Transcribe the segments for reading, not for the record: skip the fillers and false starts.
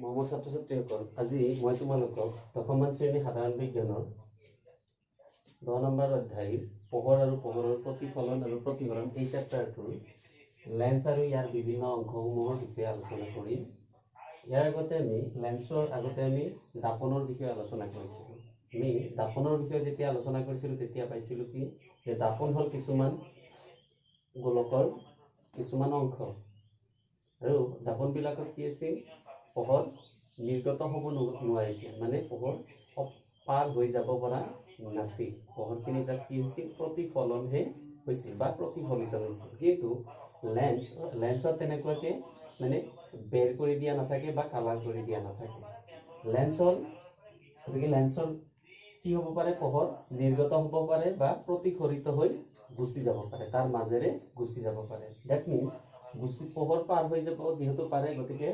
মৰমৰ ছাত্ৰ ছাত্ৰীসকল, আজি মই তোমালোকক দশমমান শ্ৰেণী সাধাৰণ বিজ্ঞানৰ 10 নম্বৰ অধ্যায়ৰ পোহৰ আৰু পোহৰৰ প্ৰতিফলন আৰু প্ৰতিফলন এই চেপ্টাৰটোৰ লেন্স আৰু ইয়াৰ বিভিন্ন অংশসমূহৰ বিষয়ে আলোচনা কৰিম। ইয়াৰ আগতে আমি লেন্সৰ আগতে আমি দাপনৰ বিষয়ে আলোচনা কৰিছিলোঁ। আমি দাপনৰ বিষয়ে যেতিয়া আলোচনা কৰিছিলোঁ তেতিয়া পাইছিলোঁ কি যে দাপন হ'ল কিছুমান গোলকৰ কিছুমান অংশ আৰু দাপনবিলাকত কি আছিল পোহৰ নিৰ্গত হ'ব নোৱাৰিছিল, মানে পোহৰ পাৰ হৈ যাব পৰা নাছিল। পোহৰখিনি জাষ্ট কি হৈছিল প্ৰতিফলনহে হৈছিল বা প্ৰতিফলিত হৈছিল। কিন্তু লেন্সত তেনেকুৱাকে মানে বেৰ কৰি দিয়া নাথাকে বা কালাৰ কৰি দিয়া নাথাকে। লেন্সৰ কি হ'ব পাৰে পোহৰ নিৰ্গত হ'ব পাৰে বা প্ৰতিফলিত হৈ গুচি যাব পাৰে, তাৰ মাজেৰে গুচি যাব পাৰে। দ্যাট মিন্স পোহৰ পাৰ হৈ যাব যিহেতু পাৰে, গতিকে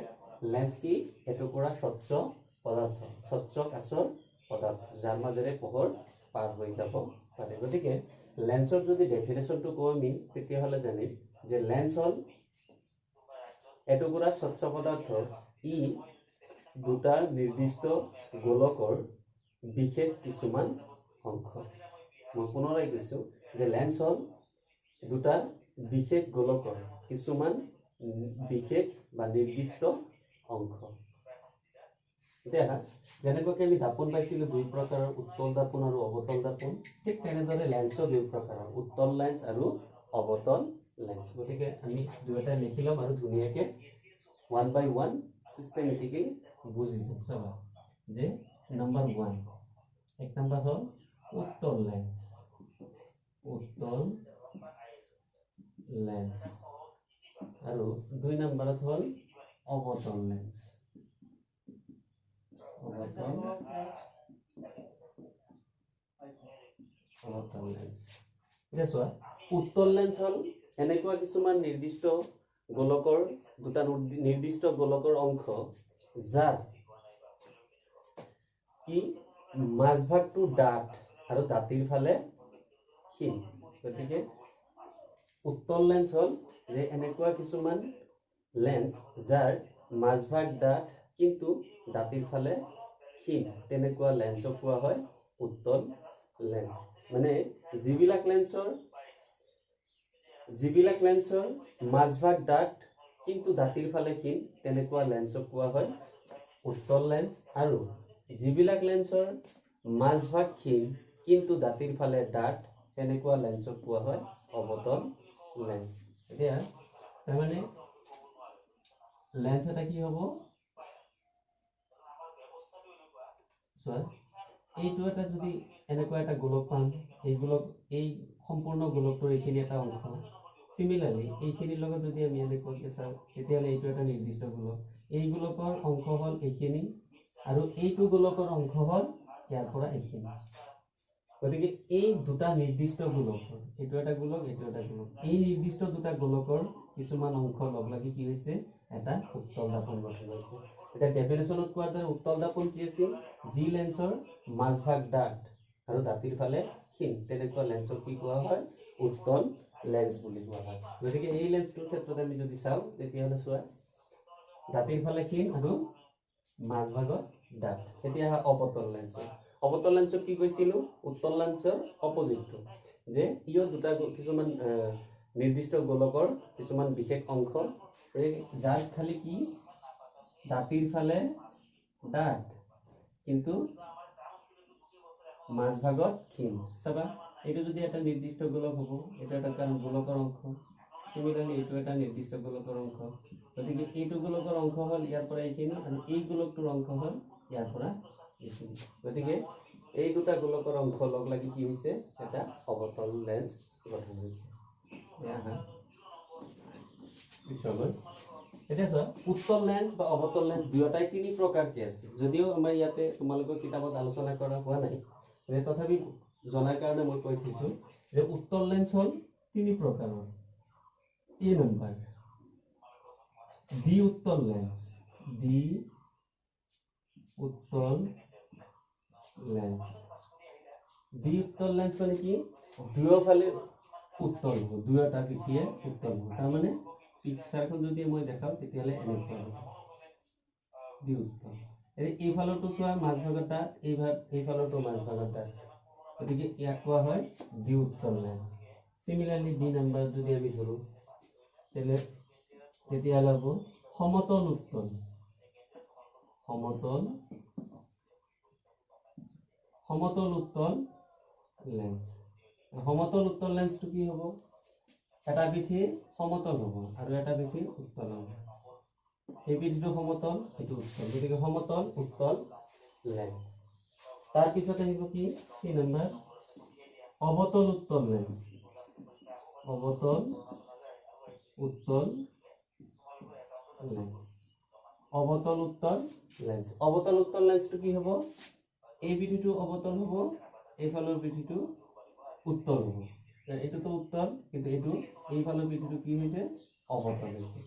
লেন্স কি এটুকুৰা স্বচ্ছ পদাৰ্থ, স্বচ্ছ কাচৰ পদাৰ্থ যাৰ মাজেৰে পোহৰ পাৰ হৈ যাব পাৰে। গতিকে লেন্সৰ যদি ডেফিনেশ্যনটো কওঁ আমি তেতিয়াহ'লে জানিম যে লেন্স হ'ল এটুকুৰা স্বচ্ছ পদাৰ্থ, ই দুটা নিৰ্দিষ্ট গোলকৰ বিশেষ কিছুমান অংশ। মই পুনৰাই কৈছোঁ যে লেন্স হ'ল দুটা বিশেষ গোলকৰ কিছুমান বিশেষ বা নিৰ্দিষ্ট অংশ। এতিয়া যেনেকৈ আমি দাপন পাইছিলোঁ দুই প্ৰকাৰৰ, উত্তল দাপন আৰু অৱতল দাপন, ঠিক তেনেদৰে লেন্সৰ দুই প্ৰকাৰৰ, উত্তল লেন্স আৰু অৱতল লেন্স। গতিকে আমি দুয়োটা লিখি ল'ম আৰু ধুনীয়াকে 1 by 1 চিষ্টেমেটিকলি বুজি যাম। চাবা যে নম্বৰ 1, এক নম্বৰ হ'ল উত্তল লেন্স, উত্তল লেন্স, আৰু 2 নম্বৰত হ'ল অৱতল লেন্স, অৱতল লেন্স। এতিয়া চোৱা, উত্তল লেন্স হ'ল এনেকুৱা কিছুমান নিৰ্দিষ্ট গোলকৰ দুটা নিৰ্দিষ্ট গোলকৰ অংশ যাৰ কি মাজভাগটো ডাঠ আৰু দাঁতিৰ ফালে ক্ষীণ। গতিকে উত্তল লেন্স হ'ল যে এনেকুৱা কিছুমান লেন্স যাৰ মাজভাগ ডাঠ কিন্তু দাঁতিৰ ফালে ক্ষীণ, তেনেকুৱা লেন্সক কোৱা হয় উত্তল লেন্স। মানে যিবিলাক লেন্সৰ মাজভাগ ডাঠ কিন্তু দাঁতিৰ ফালে ক্ষীণ, তেনেকুৱা লেন্সক কোৱা হয় উত্তল লেন্স। আৰু যিবিলাক লেন্সৰ মাজভাগ ক্ষীণ কিন্তু দাঁতিৰ ফালে ডাঠ, তেনেকুৱা লেন্সক কোৱা হয় অৱতল লেন্স। এতিয়া তাৰমানে লেন্স এটা কি হ'ব, চোৱা এইটো এটা যদি এনেকুৱা এটা গোলক পাম, এই সম্পূৰ্ণ গোলকটোৰ এইখিনি এটা অংশ, চিমিলাৰলি এইখিনিৰ লগত যদি আমি এনেকুৱাকে চাওঁ তেতিয়াহ'লে এইটো এটা নিৰ্দিষ্ট গোলক, এই গোলকৰ অংশ হ'ল এইখিনি আৰু এইটো গোলকৰ অংশ হ'ল ইয়াৰ পৰা এইখিনি। গতিকে এই দুটা নিৰ্দিষ্ট গোলকৰ, এইটো এটা গোলক, এইটো এটা গোলক, এই নিৰ্দিষ্ট দুটা গোলকৰ কিছুমান অংশ লগ লাগি কি হৈছে এটা উত্তল দাপন গঠন হৈছে। এতিয়া ডেফিনেশ্যনত কোৱাৰ দৰে উত্তল দাপন কি আছিল, যি লেন্সৰ মাজভাগ ডাঠ আৰু দাঁতিৰ ফালে ক্ষীণ, তেনেকুৱা লেন্সক কি কোৱা হয় উত্তল লেন্স বুলি কোৱা হয়। গতিকে এই লেন্সটোৰ ক্ষেত্ৰত আমি যদি চাওঁ তেতিয়াহ'লে চোৱা দাঁতিৰ ফালে ক্ষীণ আৰু মাজভাগত ডাঠ। এতিয়া অৱতল লেন্স, অৱতল লেন্সক কি কৈছিলো, উত্তল লেন্সৰ অপজিটটো, যে ইও দুটা কিছুমান নিৰ্দিষ্ট গোলকৰ কিছুমান বিশেষ অংশ যাৰ খালি কি দাঁতিৰ ফালে ডাঠ কিন্তু মাজভাগত ক্ষীণ। চাবা এইটো যদি এটা নিৰ্দিষ্ট গোলক হ'ব, এটা এটা গোলকৰ অংশ, চিমিলাৰলি এইটো এটা নিৰ্দিষ্ট গোলকৰ অংশ, গতিকে এইটো গোলকৰ অংশ হ'ল ইয়াৰ পৰা এইখিনি আৰু এই গোলকটোৰ অংশ হ'ল ইয়াৰ পৰা এইখিনি। গতিকে এই দুটা গোলকৰ অংশ লগ লাগি কি হৈছে এটা অৱতল লেন্স গঠন হৈছে। এতিয়া চোৱা উত্তল লেন্স বা অৱতল লেন্স দুয়োটাই তিনি প্ৰকাৰকে আছে। যদিও আমাৰ ইয়াতে তোমালোকৰ কিতাপত আলোচনা কৰা হোৱা নাই, তথাপি জনাৰ কাৰণে মই কৈ থৈছো যে উত্তল লেন্স হ'ল তিনি প্ৰকাৰৰ। এ নম্বৰ দ্বি উত্তল লেন্স, দ্বি উত্তল লেন্স। দ্বি উত্তল লেন্স মানে কি দুয়োফালে উত্তল হ'ব, দুয়োটা পিঠিয়ে উত্তল হ'ব। তাৰমানে পিকচাৰখন যদি মই দেখাও তেতিয়াহ'লে এনেকুৱা হ'ব। ডি উত্তল এইফালৰটো চোৱা মাজভাগটা এইফালৰটো মাজভাগটা গতিকে ইয়াক কোৱা হয় ডি উত্তল লেন্স সিমিলাৰলি বি নাম্বাৰ যদি আমি ধৰো তেতিয়াহ'লে হ'ব সমতল উত্তল লেন্স সমতল উত্তল লেন্সটো কি হ'ব এটা পিঠি সমতল হ'ব আৰু এটা পিঠি উত্তল হ'ব এই পিঠিটো সমতল এটো উত্তল গতিকে সমতল উত্তল লেন্স তাৰ পিছত আহিব কি সি নাম্বাৰ অবতল উত্তল লেন্স অবতল উত্তল লেন্সটো কি হ'ব এই পিঠিটো অবতল হ'ব এইফালৰ পিঠিটো উত্তল হ'ব এটোতো উত্তল কিন্তু এটো এইফালৰ পিঠিটো কি হৈছে অবতল হৈছে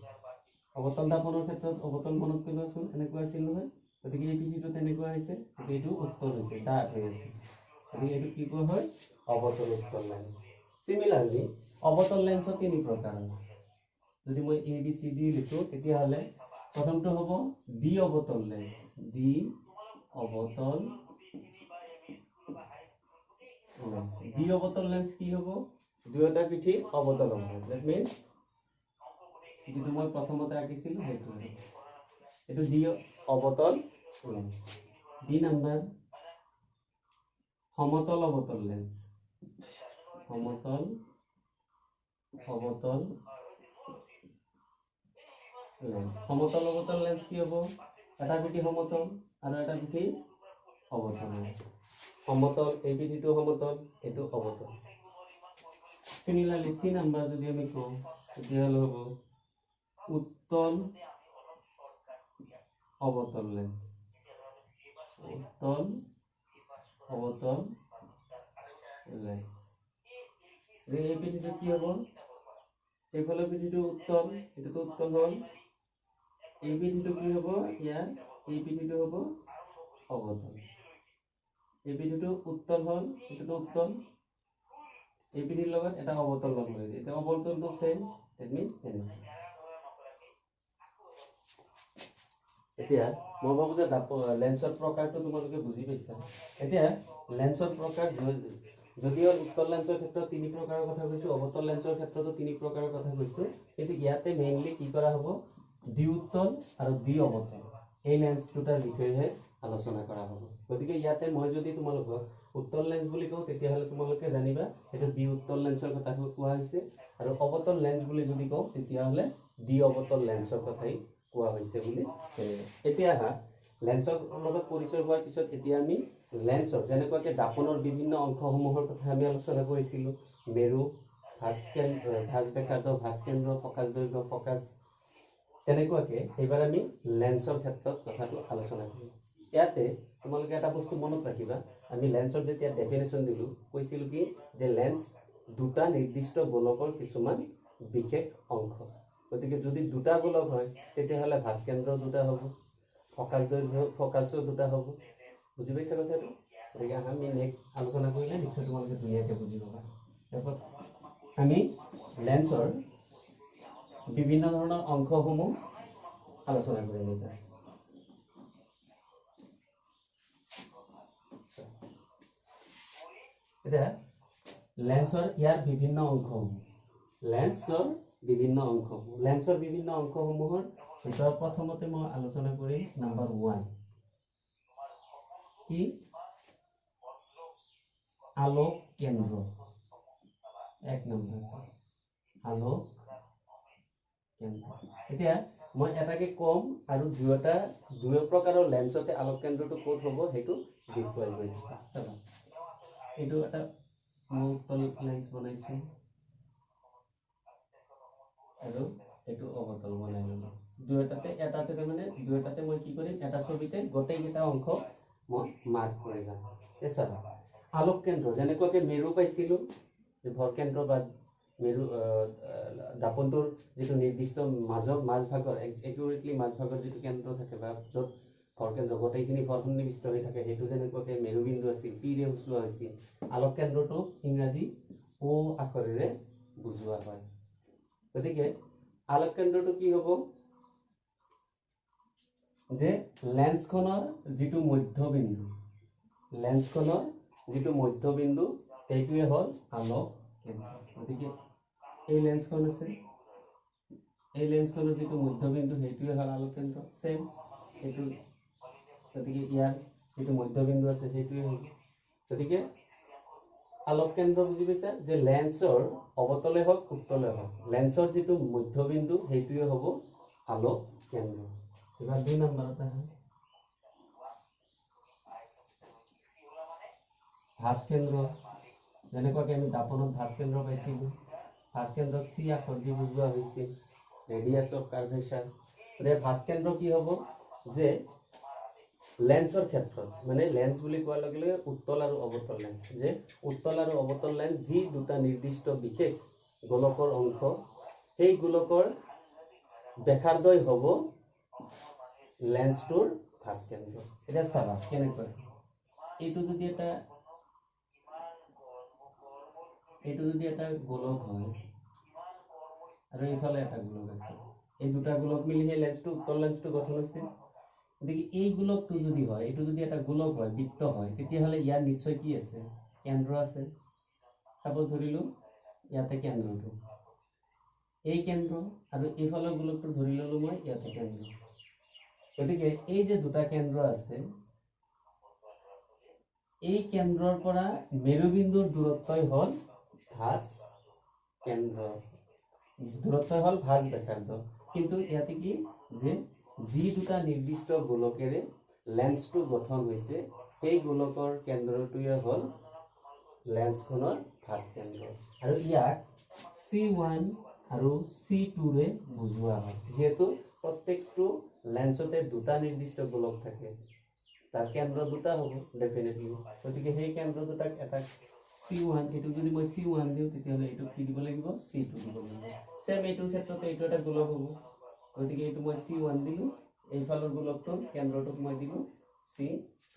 অবতল দাপনৰ ক্ষেত্ৰত অবতল মনত কৰিবাচোন এনেকুৱা আছিল নহয় গতিকে এই পিঠিটো তেনেকুৱা হৈছে গতিকে এইটো উত্তল হৈছে ডাঠ হৈ আছে গতিকে এইটো কি কোৱা হয় অবতল উত্তল লেন্স সিমিলাৰলি অবতল লেন্সৰ তিনি প্ৰকাৰ যদি মই এ বি সি ডি লিখো তেতিয়াহ'লে প্ৰথমটো হ'ব ডি অবতল লেন্স ডি অবতল লেন্স কি হ'ব দুয়োটা পিঠি অবতল হ'ব দ্যাট মিন্স যেটো মই প্ৰথমতে আঁকিছিল সেইটো এটো ডি অবতল লেন্স বি নাম্বাৰ সমতল অবতল লেন্স সমতল অবতল লেন্স কি হ'ব এটা পিঠি সমতল আৰু এটা পিঠি অবতল সমতল এই পিঠিটো সমতল এটো অবতল সিমিলাৰলি সি নাম্বাৰ যদি আমি কওঁ তেতিয়াহ'লে হ'ব উত্তল অবতল লেন্স এই পিঠিটো কি হ'ব এইফালৰ পিঠিটো উত্তল এটোতো উত্তল হ'ল এই পিঠিটো কি হ'ব ইয়াৰ এই পিঠিটো হ'ব অবতল এই পিঠিটো উত্তল হ'ল এটোতো উত্তল এই পিঠিৰ লগত এটা অবতল লগ হৈ এটা অবতলটো সেম দ্যাট মিন্স এতিয়া মই ভাবো যে লেন্সৰ প্ৰকাৰটো তোমালোকে বুজি পাইছা এতিয়া লেন্সৰ প্ৰকাৰ যদিও উত্তল লেন্সৰ ক্ষেত্ৰত তিনি প্ৰকাৰৰ কথা কৈছো অবতল লেন্সৰ ক্ষেত্ৰতো তিনি প্ৰকাৰৰ কথা কৈছো কিন্তু ইয়াতে মেইনলি কি কৰা হ'ব ডি উত্তল আৰু ডি অবতল এই লেন্স দুটাৰ বিষয়ে আলোচনা কৰা হ'ব গতিকে ইয়াতে মই যদি তোমালোকক উত্তল লেন্স বুলি কওঁ তেতিয়াহ'লে তোমালোকে জানিবা এটা ডি উত্তল লেন্সৰ কথা কোৱা হৈছে আৰু অবতল লেন্স বুলি যদি কওঁ তেতিয়াহ'লে ডি অবতল লেন্সৰ কথাই কোৱা হৈছে বুলি এতিয়া লেন্সৰ লগত পৰিচয় হোৱাৰ পিছত এতিয়া আমি লেন্সৰ যেনেকুৱাকে দাপনৰ বিভিন্ন অংশসমূহৰ কথা আমি আলোচনা কৰিছিলো মেৰু ভাঁজ ব্যাসাৰ্ধ ভাঁজ কেন্দ্ৰ ফকাস দৈৰ্ঘ্য ফকাস তেনেকুৱাকে এবাৰ আমি লেন্সৰ ক্ষেত্ৰত কথাটো আলোচনা কৰিম ইয়াতে তোমালোকে এটা বস্তু মনত ৰাখিবা আমি লেন্সৰ যেতিয়া ডেফিনেশ্যন দিলো কৈছিলো কি যে লেন্স দুটা নিৰ্দিষ্ট গোলকৰ কিছুমান বিশেষ অংশ গতিকে যদি দুটা গোলক হয় তেতিয়াহ'লে ভাঁজ কেন্দ্ৰ দুটা হ'ব ফকাস দৈৰ্ঘ্য ফকাসো দুটা হ'ব বুজি পাইছা কথাটো গতিকে আমি নেক্সট আলোচনা কৰিলে নিশ্চয় তোমালোকে ধুনীয়াকৈ বুজি পাবা তাৰপৰা আমি লেন্সৰ বিভিন্ন ধৰণৰ অংশসমূহ আলোচনা কৰিম এতিয়া লেন্সৰ ইয়াৰ বিভিন্ন অংশসমূহ লেন্সৰ বিভিন্ন অংশসমূহৰ ভিতৰত প্ৰথমতে মই আলোচনা কৰিম নাম্বাৰ 1 কি আলোক কেন্দ্ৰ এক নম্বৰ আলোক কেন্দ্ৰ এতিয়া মই এটাকে কম আৰু দুই প্ৰকাৰৰ লেন্সতে আলোক কেন্দ্ৰটো ক'ত হ'ব হেতু দেখুৱাই গৈ চাবা এটো এটা উত্তল লেন্স বনাইছো আৰু এটো অবতল বনাই ললো এটাতে মই কি কৰিম এটা ছবিতে গোটেই কেইটা অংশ মই মাৰ্ক কৰি যাম এছাবা আলোক কেন্দ্ৰ যেনেকুৱাকে মেৰু পাইছিলো যে ভৰ কেন্দ্ৰ বা মেৰু দাপনটোৰ যেটো নিৰ্দিষ্ট মাজভাগৰ একিউৰেটলি মাজভাগৰ যেটো কেন্দ্ৰ থাকে বা য'ত ভৰ কেন্দ্ৰ গোটেইখিনি ভৰ সন্নিবিষ্ট হৈ থাকে হেতু যেনেকুৱাকে মেৰুবিন্দু আছিল পি ৰে উচুৱা হৈছিল আলোক কেন্দ্ৰটো ইংৰাজী ও আখৰেৰে বুজোৱা হয় গতিকে আলোক কেন্দ্ৰটো কি হ'ব যে লেন্সখনৰ যিটো মধ্যবিন্দু সেইটোৱে হ'ল আলোক কেন্দ্ৰ গতিকে এই লেন্সখন আছে এই লেন্সখনৰ যিটো মধ্যবিন্দু সেইটোৱে হ'ল আলোক কেন্দ্ৰ সেম এইটো গতিকে ইয়াৰ যিটো মধ্যবিন্দু আছে সেইটোৱে হ'ল গতিকে আলোক কেন্দ্ৰ বুজি পাইছা যে লেন্সৰ অৱতলে হওক উত্তলে হওক লেন্সৰ যিটো মধ্যবিন্দু সেইটোৱে হ'ব আলোক কেন্দ্ৰ এবাৰ 2 নম্বৰত আহে ভাস কেন্দ্ৰ যেনেকুৱাকৈ আমি দাপনত ভাস কেন্দ্ৰ পাইছিলোঁ ভাস কেন্দ্ৰক চি আখৰ দি বুজোৱা হৈছিল ৰেডিয়াছ অফ কাৰ্ভেচাৰ ৰে ভাস কেন্দ্ৰ কি হ'ব যে লেন্সৰ ক্ষেত্ৰত মানে লেন্স বুলি কোৱাৰ লগে লগে উত্তল আৰু অৱতল লেন্স যে উত্তল আৰু অৱতল লেন্স যি দুটা নিৰ্দিষ্ট বিশেষ গোলকৰ অংশ সেই গোলকৰ ব্যাসাৰ্ধই হ'ব লেন্সটোৰ ভাস কেন্দ্ৰ এটা চাবা কেনেকৈ এইটো যদি এটা গোলক হয় আৰু এইফালে এটা গোলক আছে এই দুটা গোলক মিলি সেই লেন্সটো উত্তল লেন্সটো গঠন হৈছে দেখি এই গোলকটো যদি হয় এইটো যদি এটা গোলক হয় বৃত্ত হয় তেতিয়াহলে ইয়াৰ নিশ্চয় কি আছে কেন্দ্ৰ আছে সাপোজ ধৰিলো ইয়াতে কেন্দ্ৰটো এই কেন্দ্ৰ আৰু এইফালৰ গোলকটো ধৰি ললো মই ইয়াতে কেন্দ্ৰ গতিকে এই যে দুটা কেন্দ্ৰ আছে এই কেন্দ্ৰৰ পৰা মেৰুবিন্দুৰ দূৰত্বই হ'ল ভাস কেন্দ্ৰ দূৰত্বই হ'ল ভাস ব্যাসাৰ্ধ কিন্তু ইয়াতে কি যে যি দুটা নিৰ্দিষ্ট গোলকেৰে লেন্সটো গঠন হৈছে সেই গোলকৰ কেন্দ্ৰটোৱে হ'ল লেন্সখনৰ ভাস কেন্দ্ৰ আৰু ইয়াক C1 আৰু C2 ৰে বুজোৱা হয় যেহেতু প্ৰত্যেকটো লেন্সতে দুটা নিৰ্দিষ্ট গোলক থাকে তাৰ কেন্দ্ৰ দুটা হ'ব ডেফিনেটলি গতিকে সেই কেন্দ্ৰ দুটাক এটা C1 এটো যদি মই C1 দিও তেতিয়াহলে এটো কি দিব লাগিব C2 দিব লাগিব সেম এইটোৰ ক্ষেত্ৰতে এইটো এটা গোলক হ'ব গতিকে এইটো মই C1 দিলো এইফালৰ গোলকটোৰ কেন্দ্ৰটোক মই দিলো C2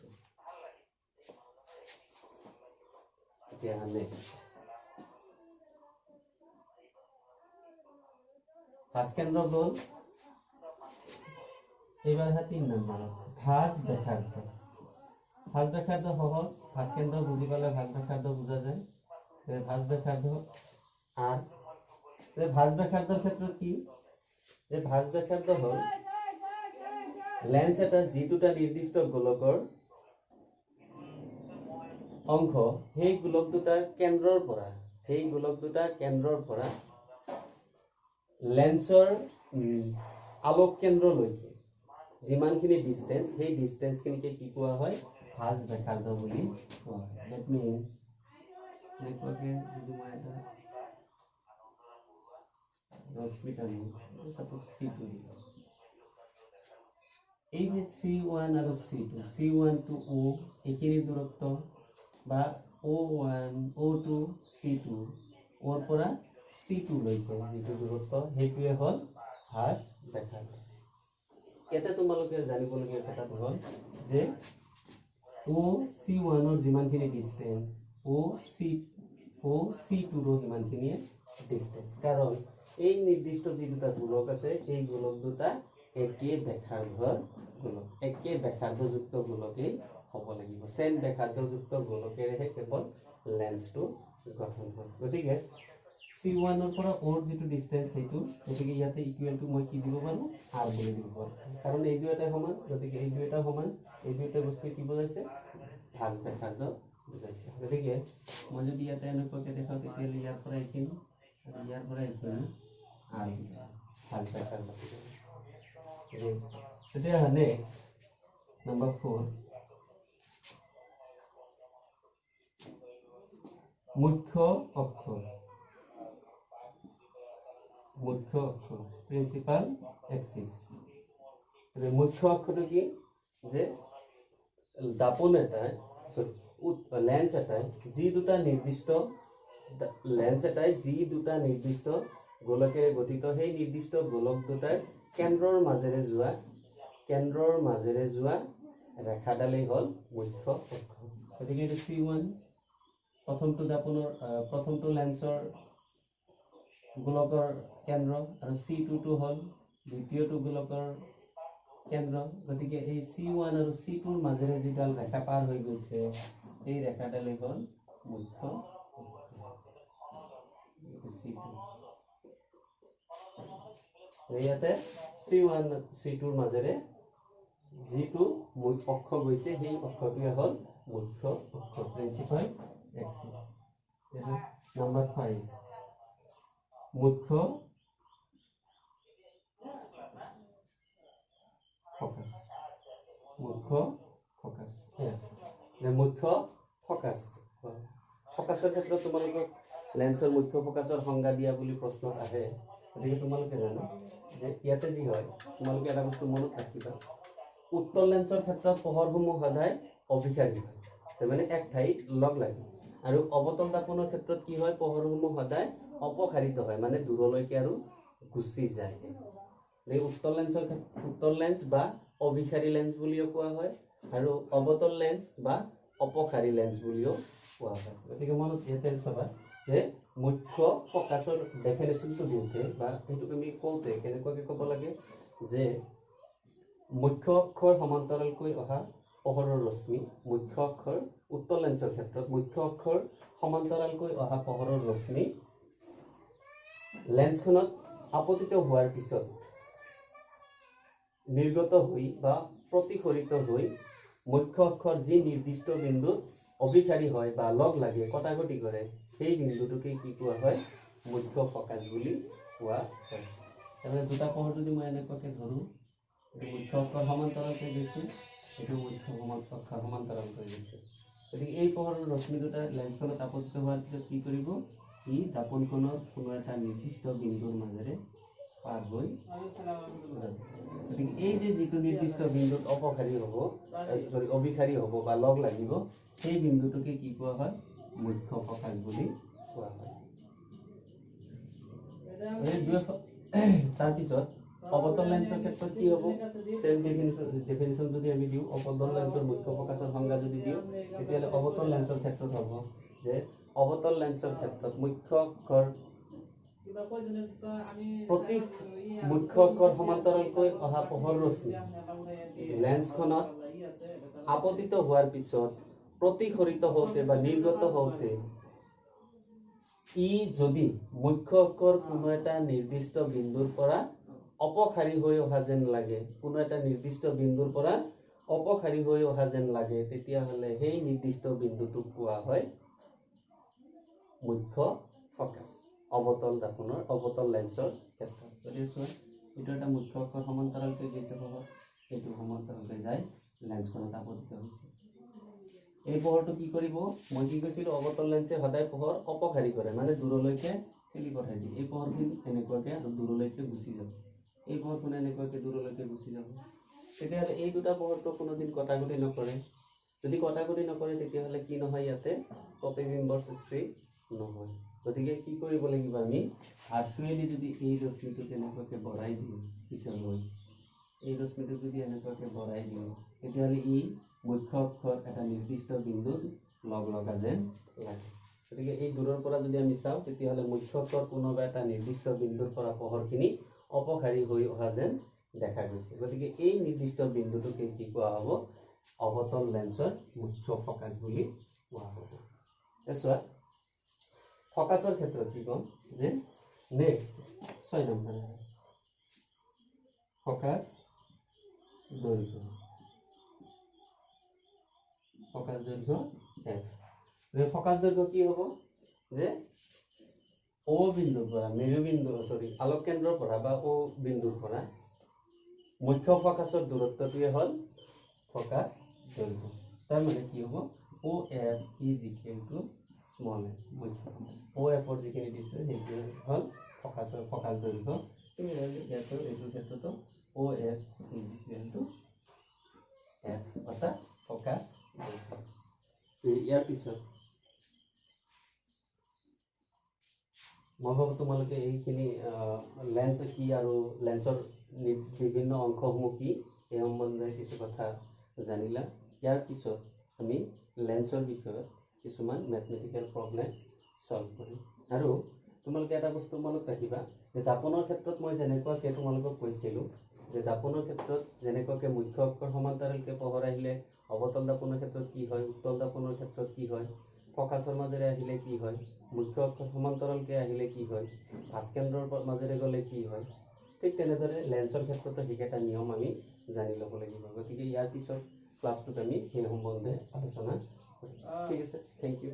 এতিয়া নেক্সট ভাস কেন্দ্ৰ গ'ল এইবাৰ 3 নম্বৰ ভাস ব্যাসাৰ্ধ সহজ ভাস কেন্দ্ৰ বুজি পালে ভাস ব্যাসাৰ্ধ বুজা যায় ভাস ব্যাসাৰ্ধ আৰ ভাস ব্যাসাৰ্ধৰ ক্ষেত্ৰত কি যে ভাস ব্যাসাৰ্ধ হ'ল লেন্স এটা যি দুটা নিৰ্দিষ্ট গোলকৰ অংশ সেই গোলক দুটাৰ কেন্দ্ৰৰ পৰা লেন্সৰ আলোক কেন্দ্ৰলৈকে যিমানখিনি ডিসটেন্স সেই ডিসটেন্সখিনিকে কি কোৱা হয় ভাস ব্যাসাৰ্ধ বুলি কোৱা হয় দ্যাট মিন্স নেটৱৰ্কে যদি মই এটা ৰশ্মিটা নিও সাপোজ C2 দিলো এই যে C1 আৰু C1 to O এইখিনি দূৰত্ব বা O1 O2 C2 ওৰ পৰা C2 লৈকে যিটো দূৰত্ব সেইটোৱে হ'ল ভাস ব্যাসাৰ্ধ এটা তোমালোকে জানিবলগীয়া কথাটো হ'ল যে OC1 ৰ যিমানখিনি ডিসটেন্স OC2 ৰ সিমানখিনি ডিসটেন্স কাৰণ এই নিৰ্দিষ্ট যি দুটা গোলক আছে এই গোলক দুটা একে ব্যাসাৰ্ধযুক্ত গোলকেই হ'ব লাগিব সেম ব্যাসাৰ্ধযুক্ত গোলকেৰেহে কেৱল লেন্সটো গঠন হয় গতিকে C1 ৰ পৰা O ৰ যিটো ডিসটেন্স সেইটো গতিকে ইয়াতে ইকুৱেল টু মই কি দিব পাৰো R বুলি দিব পাৰো কাৰণ এই দুটা সমান গতিকে এই দুটা সমান এই দুটা বস্তু কি বুজাইছে ভাস ব্যাসাৰ্ধ বুজাইছে গতিকে মই যদি ইয়াতে এনেকুৱাকে দেখাও তেতিয়াহ'লে ইয়াৰ পৰা এইখিনি আৰু ইয়াৰ পৰা এইখিনি R ভাস ব্যাসাৰ্ধ তেতিয়া নেক্সট নম্বৰ 4 মুখ্য অক্ষ প্ৰিন্সিপাল এক্সিস মুখ্য অক্ষটো কি যে দাপন এটাই লেন্স এটাই যি দুটা নিৰ্দিষ্ট গোলকেৰে গঠিত সেই নিৰ্দিষ্ট গোলক দুটাৰ কেন্দ্ৰৰ মাজেৰে যোৱা ৰেখাডালেই হ'ল মুখ্য অক্ষ গতিকে এইটো C1 প্ৰথমটো লেন্সৰ গোলকৰ কেন্দ্ৰ আৰু C2 টো হ'ল দ্বিতীয়টো গোলকৰ কেন্দ্ৰ গতিকে এই C1 আৰু C2 মাজেৰে যিডাল ৰেখা পাৰ হৈ গৈছে এই ৰেখাডালে হ'ল মুখ্য C2 ইয়াতে C1 C2 মাজেৰে যিটো অক্ষ গৈছে সেই অক্ষটোৱে হ'ল মুখ্য অক্ষ প্ৰিন্সিপাল এক্সিস নাম্বাৰ 5 মুখ্য ফোকাস মুখ্য ফোকাস মুখ্য ফোকাস ফোকাসৰ ক্ষেত্ৰত তোমালোকক লেন্সৰ মুখ্য ফোকাসৰ সংজ্ঞা দিয়া বুলি প্ৰশ্ন আহে গতিকে তোমালোকে জানো যে ইয়াতে যি হয় তোমালোকে এটা বস্তু মনত ৰাখিবা উত্তল লেন্সৰ ক্ষেত্ৰত পোহৰসমূহ সদায় অভিসাৰী হয় মানে এক ঠাইত লগ লাগে আৰু অবতল দাপনৰ ক্ষেত্ৰত কি হয় পোহৰসমূহ সদায় অপসাৰিত হয় মানে দূৰলৈকে আৰু গুচি যায় এই উত্তল লেন্স বা অভিসাৰী লেন্স বুলিও কোৱা হয় আৰু অবতল লেন্স বা অপসাৰী লেন্স বুলিও কোৱা হয় গতিকে মনত ইয়াতে চাবা যে মুখ্য ফোকাসৰ ডেফিনেশনটো দিওঁতে বা এইটো আমি কওঁতে কেনেকুৱাকে ক'ব লাগে যে মুখ্য অক্ষৰ সমান্তৰালকৈ অহা পোহৰৰ ৰশ্মি মুখ্য অক্ষৰ উত্তল লেন্সৰ ক্ষেত্ৰত মুখ্য অক্ষৰ সমান্তৰালকৈ অহা পোহৰৰ ৰশ্মি লেন্সখনত আপতিত হোৱাৰ পিছত নিৰ্গত হৈ বা প্ৰতিফলিত হৈ মুখ্য অক্ষৰ যি নিৰ্দিষ্ট বিন্দুত অভিসাৰী হয় বা লগ লাগে কটাকটি কৰে সেই বিন্দুটোকে কি কোৱা হয় মুখ্য ফোকাস বুলি কোৱা হয় তাৰমানে দুটা পোহৰ যদি মই এনেকুৱাকে ধৰো মুখ্য অক্ষৰ সমান্তৰালকৈ গৈছে এইটো মুখ্য অক্ষৰ সমান্তৰালকৈ গৈছে গতিকে এই পোহৰৰ ৰশ্মি দুটা লেন্সখনত আপতিত হোৱাৰ পিছত কি কৰিব ই দাপনখনৰ কোনো এটা নিৰ্দিষ্ট বিন্দুৰ মাজেৰে পাৰ হৈ গতিকে এই যে যিটো নিৰ্দিষ্ট বিন্দুত অপসাৰী হ'ব অভিসাৰী হ'ব বা লগ লাগিব সেই বিন্দুটোকে কি কোৱা হয় মুখ্য ফোকাস বুলি কোৱা হয় তাৰপিছত অবতল লেন্সৰ ক্ষেত্ৰত কি হ'ব সেম ডেফিনিশন যদি আমি দিওঁ অবতল লেন্সৰ মুখ্য ফোকাসৰ সংজ্ঞা যদি দিওঁ তেতিয়াহ'লে অবতল লেন্সৰ ক্ষেত্ৰত হ'ব যে অবতল লেন্সৰ ক্ষেত্ৰত মুখ্য অক্ষৰ প্ৰতি মুখ্য অক্ষৰ সমান্তৰালকৈ অহা পোহৰ ৰশ্মি লেন্সখনত আপতিত হোৱাৰ পিছত প্ৰতিফলিত হওঁতে বা নিৰ্গত হওঁতে ই যদি মুখ্য অক্ষৰ কোনো এটা নিৰ্দিষ্ট বিন্দুৰ পৰা অপসাৰী হৈ অহা যেন লাগে কোনো এটা নিৰ্দিষ্ট বিন্দুৰ পৰা অপসাৰী হৈ অহা যেন লাগে তেতিয়াহ'লে সেই নিৰ্দিষ্ট বিন্দুটোক কোৱা হয় মুখ্য ফোকাস অবতল দাপনৰ অবতল লেন্সৰ ক্ষেত্ৰত যদি চোৱা এইটো এটা মুখ্য অক্ষৰ সমান্তৰালকৈ গৈছে পোহৰ এইটো সমান্তৰালকৈ যায় লেন্সখনত আপতিত হৈছে এই পোহৰটো কি কৰিব মই কি কৈছিলো অবতল লেন্সে সদায় পোহৰ অপসাৰী কৰে মানে দূৰলৈকে ঠেলি পঠাই দিয়ে এই পোহৰখিনি এনেকুৱাকে আৰু দূৰলৈকে গুচি যাব এই পোহৰখিনি এনেকুৱাকে দূৰলৈকে গুচি যাব তেতিয়াহ'লে এই দুটা পোহৰটো কোনোদিন কটাকটি নকৰে যদি কটাকটি নকৰে তেতিয়াহ'লে কি নহয় ইয়াতে প্ৰতিবিম্বৰ সৃষ্টি নহয় গতিকে কি কৰিব লাগিব আমি আৰ্চুৱেলি যদি এই ৰশ্মিটো তেনেকুৱাকে বঢ়াই দিওঁ পিছলৈ এই ৰশ্মিটো যদি এনেকুৱাকে বঢ়াই দিওঁ তেতিয়াহ'লে ই মুখ্য অক্ষৰ এটা নিৰ্দিষ্ট বিন্দুত লগ লগা যেন লাগে গতিকে এই দূৰৰ পৰা যদি আমি চাওঁ তেতিয়াহ'লে মুখ্য অক্ষৰ কোনোবা এটা নিৰ্দিষ্ট বিন্দুৰ পৰা পোহৰখিনি অপসাৰী হৈ অহা যেন দেখা গৈছে গতিকে এই নিৰ্দিষ্ট বিন্দুটোকে কি কোৱা হ'ব অবতল লেন্সৰ মুখ্য ফোকাস বুলি কোৱা হ'ব চোৱা ফোকাসৰ ক্ষেত্ৰত কি ক'ম যে নেক্সট 6 নম্বৰ ফোকাস দৈৰ্ঘ্য ফোকাস দৈৰ্ঘ্য f ফোকাস দৈৰ্ঘ্য কি হ'ব যে O বিন্দুৰ পৰা মেৰুবিন্দু আলোক কেন্দ্ৰৰ পৰা বা O বিন্দুৰ পৰা মুখ্য ফোকাসৰ দূৰত্বটোৱে হ'ল ফোকাস দৈৰ্ঘ্য তাৰ মানে কি হ'ব OF is equal to small f মুখ্য OF ৰ যিখিনি দিছে সেইটো হ'ল ফোকাস দৈৰ্ঘ্য তুমি ইয়াতো এইটো ক্ষেত্ৰতো OF is equal to f অৰ্থাৎ ফোকাস দৈৰ্ঘ্য ইয়াৰ পিছত মই ভাবো তোমালোকে এইখিনি লেন্স কি আৰু লেন্সৰ বিভিন্ন অংশসমূহ কি এই সম্বন্ধে কিছু কথা জানিলা ইয়াৰ পিছত আমি লেন্সৰ বিষয়ে কিছুমান ম্যাথমেটিক্যাল প্ৰবলেম সলভ কৰিম আৰু তোমালোকে এটা বস্তু মনত ৰাখিবা যে দাপনৰ ক্ষেত্ৰত মই যেনেকুৱাকৈ তোমালোকক কৈছিলোঁ যে দাপনৰ ক্ষেত্ৰত যেনেকৈ মুখ্য অক্ষৰ সমান্তৰালকৈ পোহৰ আহিলে অৱতল দাপনৰ ক্ষেত্ৰত কি হয়, উত্তল দাপনৰ ক্ষেত্ৰত কি হয়, ফকাছৰ মাজেৰে আহিলে কি হয়, মুখ্য অক্ষৰ সমান্তৰালকৈ আহিলে কি হয়, ভাস্কেন্দ্ৰৰ মাজেৰে গ'লে কি হয়, ঠিক তেনেদৰে লেন্সৰ ক্ষেত্ৰতো সেইকেইটা নিয়ম আমি জানি ল'ব লাগিব। গতিকে ইয়াৰ পিছত ক্লাছটোত আমি সেই সম্বন্ধে আলোচনা কৰিম। ঠিক আছে, থেংক ইউ।